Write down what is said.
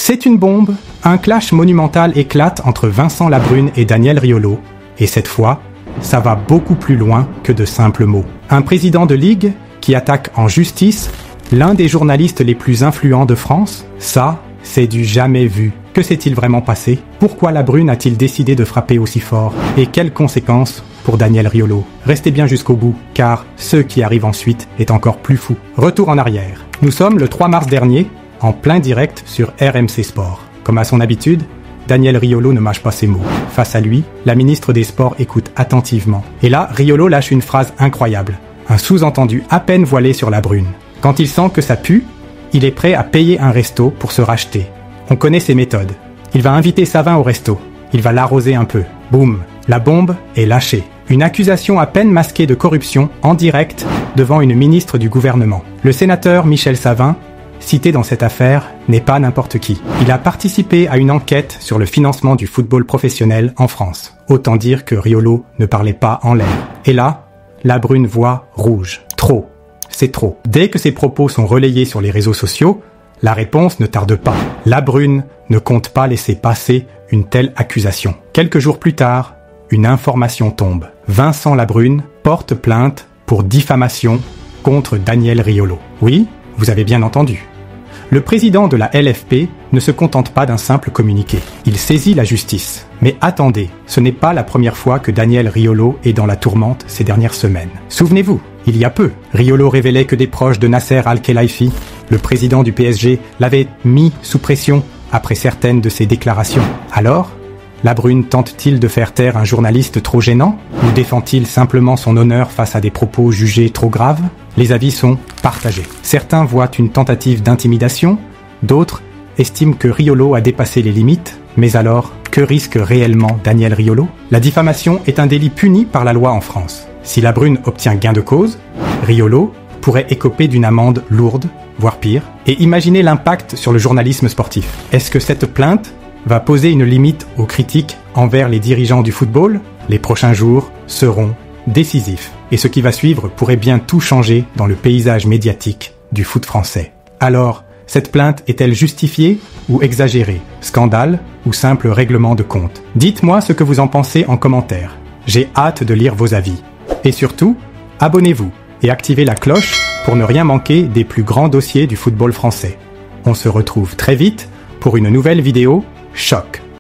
C'est une bombe. Un clash monumental éclate entre Vincent Labrune et Daniel Riolo. Et cette fois, ça va beaucoup plus loin que de simples mots. Un président de ligue qui attaque en justice l'un des journalistes les plus influents de France, ça, c'est du jamais vu. Que s'est-il vraiment passé? Pourquoi Labrune a-t-il décidé de frapper aussi fort? Et quelles conséquences pour Daniel Riolo? Restez bien jusqu'au bout, car ce qui arrive ensuite est encore plus fou. Retour en arrière. Nous sommes le 3 mars dernier, en plein direct sur RMC Sport. Comme à son habitude, Daniel Riolo ne mâche pas ses mots. Face à lui, la ministre des Sports écoute attentivement. Et là, Riolo lâche une phrase incroyable. Un sous-entendu à peine voilé sur Labrune. Quand il sent que ça pue, il est prêt à payer un resto pour se racheter. On connaît ses méthodes. Il va inviter Savin au resto. Il va l'arroser un peu. Boum, la bombe est lâchée. Une accusation à peine masquée de corruption en direct devant une ministre du gouvernement. Le sénateur Michel Savin, cité dans cette affaire, n'est pas n'importe qui. Il a participé à une enquête sur le financement du football professionnel en France. Autant dire que Riolo ne parlait pas en l'air. Et là, Labrune voit rouge. Trop. C'est trop. Dès que ses propos sont relayés sur les réseaux sociaux, la réponse ne tarde pas. Labrune ne compte pas laisser passer une telle accusation. Quelques jours plus tard, une information tombe. Vincent Labrune porte plainte pour diffamation contre Daniel Riolo. Oui, vous avez bien entendu. Le président de la LFP ne se contente pas d'un simple communiqué. Il saisit la justice. Mais attendez, ce n'est pas la première fois que Daniel Riolo est dans la tourmente ces dernières semaines. Souvenez-vous, il y a peu, Riolo révélait que des proches de Nasser Al-Khelaifi, le président du PSG, l'avaient mis sous pression après certaines de ses déclarations. Alors, Labrune tente-t-il de faire taire un journaliste trop gênant? Ou défend-il simplement son honneur face à des propos jugés trop graves? Les avis sont partagés. Certains voient une tentative d'intimidation, d'autres estiment que Riolo a dépassé les limites. Mais alors, que risque réellement Daniel Riolo? La diffamation est un délit puni par la loi en France. Si Labrune obtient gain de cause, Riolo pourrait écoper d'une amende lourde, voire pire. Et imaginez l'impact sur le journalisme sportif. Est-ce que cette plainte va poser une limite aux critiques envers les dirigeants du football? Les prochains jours seront décisifs. Et ce qui va suivre pourrait bien tout changer dans le paysage médiatique du foot français. Alors, cette plainte est-elle justifiée ou exagérée? Scandale ou simple règlement de compte? Dites-moi ce que vous en pensez en commentaire. J'ai hâte de lire vos avis. Et surtout, abonnez-vous et activez la cloche pour ne rien manquer des plus grands dossiers du football français. On se retrouve très vite pour une nouvelle vidéo Choc.